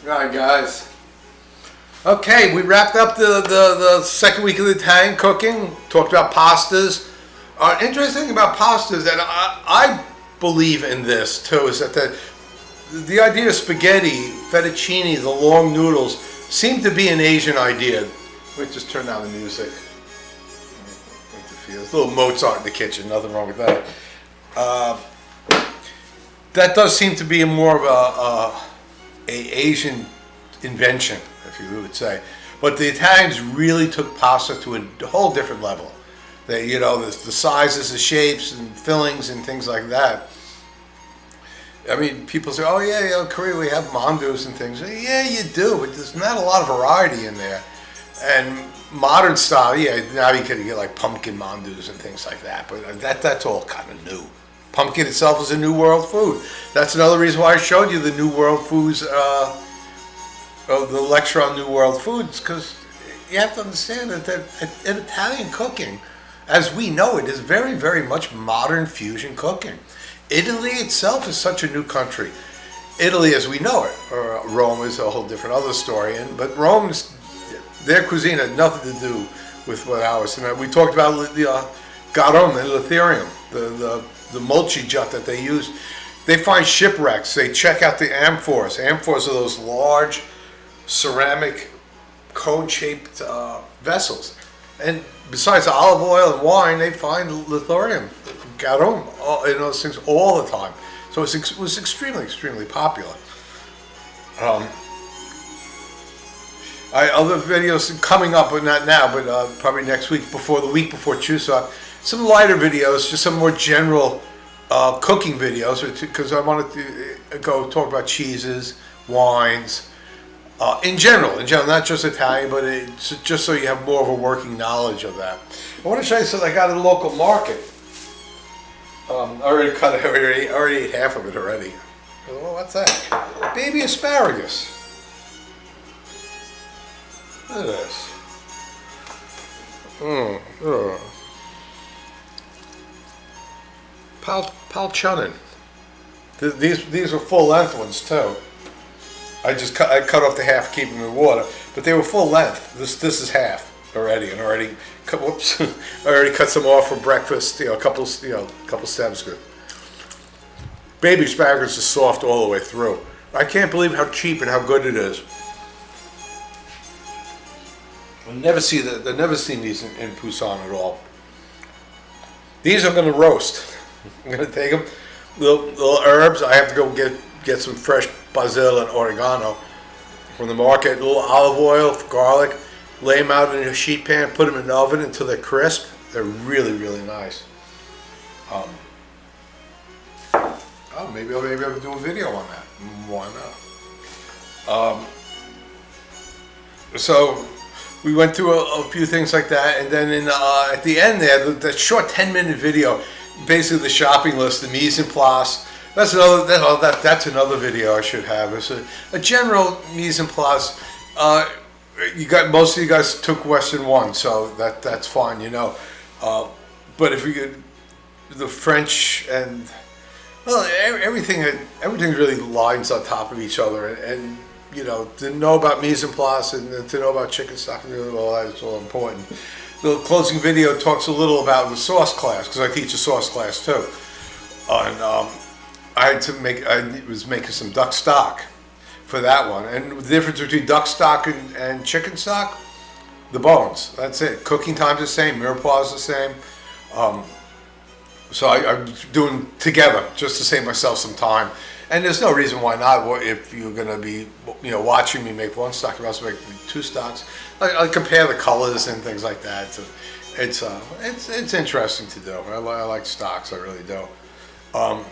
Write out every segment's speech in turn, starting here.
Alright guys. Okay, we wrapped up the second week of the Italian cooking, talked about pastas. Interesting thing about pastas, and I believe in this too, is that the idea of spaghetti, fettuccine, the long noodles, seem to be an Asian idea. Let me just turn down the music. There's a little Mozart in the kitchen, nothing wrong with that. That does seem to be more of a Asian invention, if you would say. But the Italians really took pasta to a whole different level. They, the sizes, the shapes, and fillings, and things like that. I mean, people say, "Oh yeah, in Korea we have mandus and things." Yeah, you do, but there's not a lot of variety in there. And modern style, yeah, now you can get like pumpkin mandus and things like that. But that's all kind of new. Pumpkin itself is a new world food. That's another reason why I showed you the new world foods, the lecture on new world foods, because you have to understand that in Italian cooking, as we know it, is very, very much modern fusion cooking. Italy itself is such a new country. Italy as we know it, or Rome is a whole different other story, but their cuisine had nothing to do with what ours. And we talked about the garum and litherium, the mulchi jut that they use. They find shipwrecks. They check out the amphors. Amphors are those large ceramic cone-shaped vessels. And besides olive oil and wine, they find litherium, garum, and those things all the time. So it was extremely, extremely popular. Other videos coming up, but not now, but probably next week, the week before Chuseok. Some lighter videos, just some more general cooking videos, because I wanted to go talk about cheeses, wines, in general, not just Italian, but just so you have more of a working knowledge of that. I want to show you something I got at a local market. I already ate half of it already. Well, what's that? Baby asparagus. Look at this. Palchunin. These are full length ones too. I cut off the half, keep them in water, but they were full length. This is half already, and I already cut some off for breakfast. A couple stems good. Baby asparagus is soft all the way through. I can't believe how cheap and how good it is. I've never seen these in Busan at all. These I'm going to roast. I'm going to take them, little herbs. I have to go get some fresh basil and oregano from the market. A little olive oil, garlic. Lay them out in a sheet pan. Put them in the oven until they're crisp. They're really, really nice. Maybe I'll do a video on that. Why not? So we went through a few things like that, and then at the end there, that short 10-minute video, basically the shopping list, the mise en place. That's another video I should have. It's a general mise en place. Most of you guys took Western 1, so that's fine, But if we could, the French and everything really lines on top of each other, and to know about mise en place and to know about chicken stock and all that is all important. The closing video talks a little about the sauce class, because I teach a sauce class too. And I was making some duck stock for that one. And the difference between duck stock and chicken stock, the bones. That's it. Cooking time's the same. Mirepoix is the same. So I'm doing together just to save myself some time. And there's no reason why not. If you're going to be, watching me make one stock, you also make two stocks. I compare the colors and things like that. So it's interesting to do. I like stocks. I really do. We're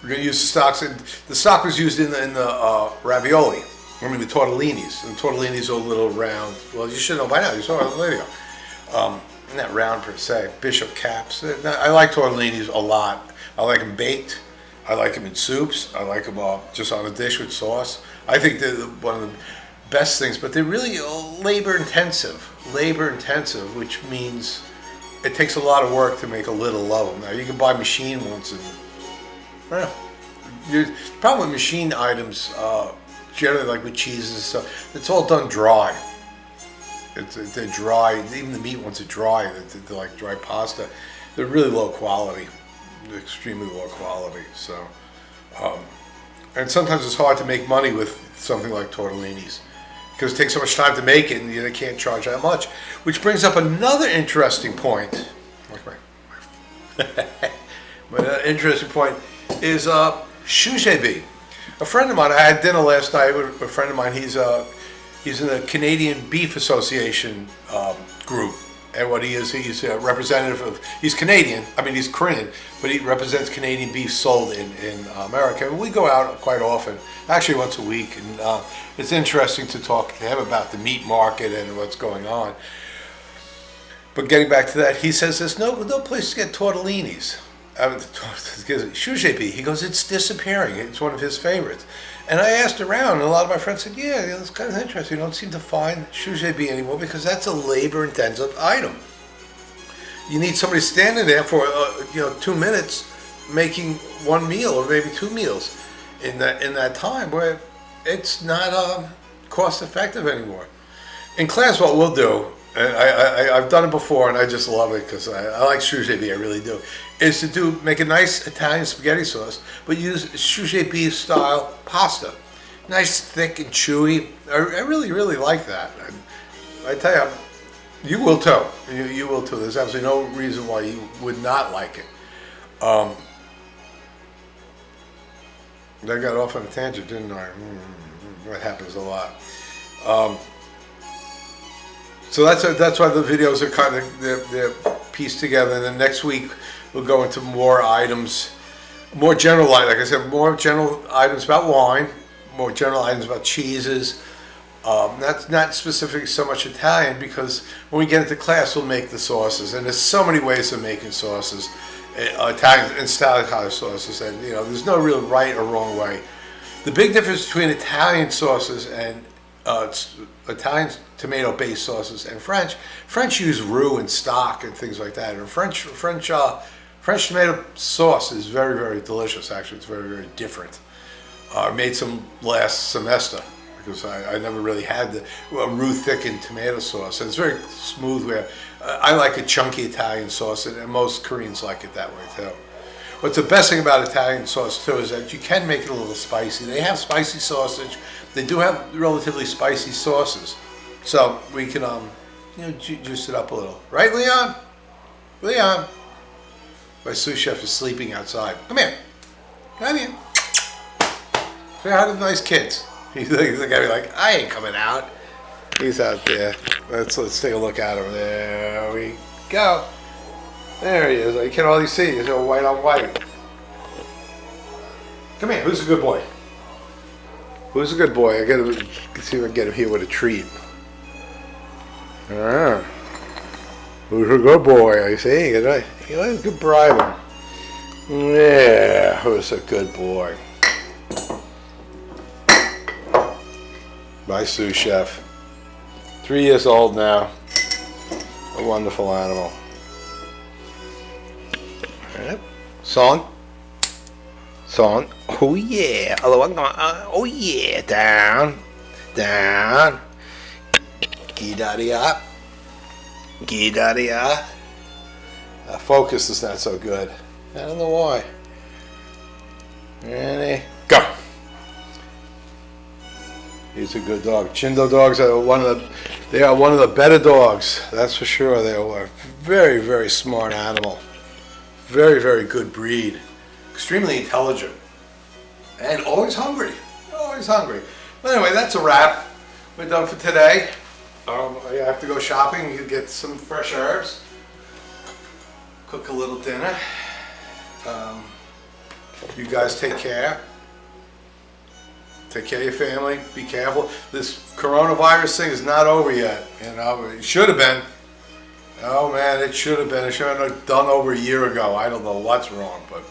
going to use the stocks. The stock was used in the ravioli. The tortellinis. The tortellinis are a little round. Well, you should know by now. You saw it on the video. Not round per se. Bishop caps. I like tortellinis a lot. I like them baked. I like them in soups. I like them just on a dish with sauce. I think they're one of the best things, but they're really labor intensive, which means it takes a lot of work to make a little of them. Now you can buy machine ones, and the problem with machine items, generally like with cheeses and stuff, it's all done dry. They're dry. Even the meat ones are dry. They're like dry pasta. They're really low quality. They're extremely low quality. So, and sometimes it's hard to make money with something like tortellinis because it takes so much time to make it, and they can't charge that much. Which brings up another interesting point. My interesting point is shujebi. A friend of mine, I had dinner last night with a friend of mine. He's in the Canadian Beef Association group, and what he is, he's a representative of. He's Canadian. I mean, he's Korean, but he represents Canadian beef sold in America. And we go out quite often, actually once a week, and it's interesting to talk to him about the meat market and what's going on. But getting back to that, he says there's no place to get tortellinis. Shujebi. He goes, it's disappearing. It's one of his favorites. And I asked around, and a lot of my friends said, yeah, that's kind of interesting. You don't seem to find shujebi anymore because that's a labor-intensive item. You need somebody standing there for 2 minutes making one meal or maybe 2 meals in that time where it's not cost-effective anymore. In class, what we'll do, and I've done it before and I just love it because I like shujebi, I really do, is to make a nice Italian spaghetti sauce, but use shujebi style pasta. Nice, thick and chewy. I really, really like that. I tell you, you will too. You will too. There's absolutely no reason why you would not like it. I got off on a tangent, didn't I? That happens a lot. So that's why the videos are kind of they're pieced together, and then next week we'll go into more items, more general, like I said, more general items about wine, more general items about cheeses. Not specific so much Italian, because when we get into class we'll make the sauces, and there's so many ways of making sauces, Italian and style sauces, and there's no real right or wrong way. The big difference between Italian sauces and Italian tomato-based sauces and French use roux and stock and things like that. And French tomato sauce is very, very delicious. Actually, it's very, very different. I made some last semester because I never really had the roux thickened tomato sauce. And it's very smooth. Where I like a chunky Italian sauce, and most Koreans like it that way too. What's the best thing about Italian sauce too is that you can make it a little spicy. They have spicy sausage. They do have relatively spicy sauces, so we can juice it up a little. Right, Leon? Leon, my sous chef is sleeping outside. Come here. Come here. Say hi to the nice kids. He's like, I ain't coming out. He's out there. Let's take a look at him. There we go. There he is. You can hardly see. He's all white on white. Come here. Who's a good boy? Who's a good boy? I gotta see if I can get him here with a treat. Who's a good boy? I see. You could bribe him. Yeah, who's a good boy? My sous chef. 3 years old now. A wonderful animal. Yep. Song. Oh yeah. Oh yeah. Down. Gidaddy up. Focus is not so good. I don't know why. Ready? Go. He's a good dog. Chindo dogs are one of the better dogs. That's for sure. They are a very, very smart animal. Very, very good breed. Extremely intelligent. And always hungry. Always hungry. But anyway, that's a wrap. We're done for today. I have to go shopping and get some fresh herbs. Cook a little dinner. You guys take care. Take care of your family. Be careful. This coronavirus thing is not over yet. It should have been. Oh man, it should have been. It should have been done over a year ago. I don't know what's wrong, but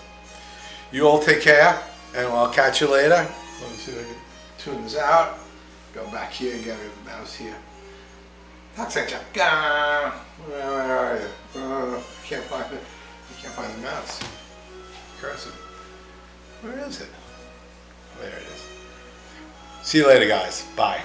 you all take care, and I'll catch you later. Let me see if I can tune this out. Go back here and get the mouse here. Where are you? I can't find it. I can't find the mouse. Cursor. Where is it? There it is. See you later, guys. Bye.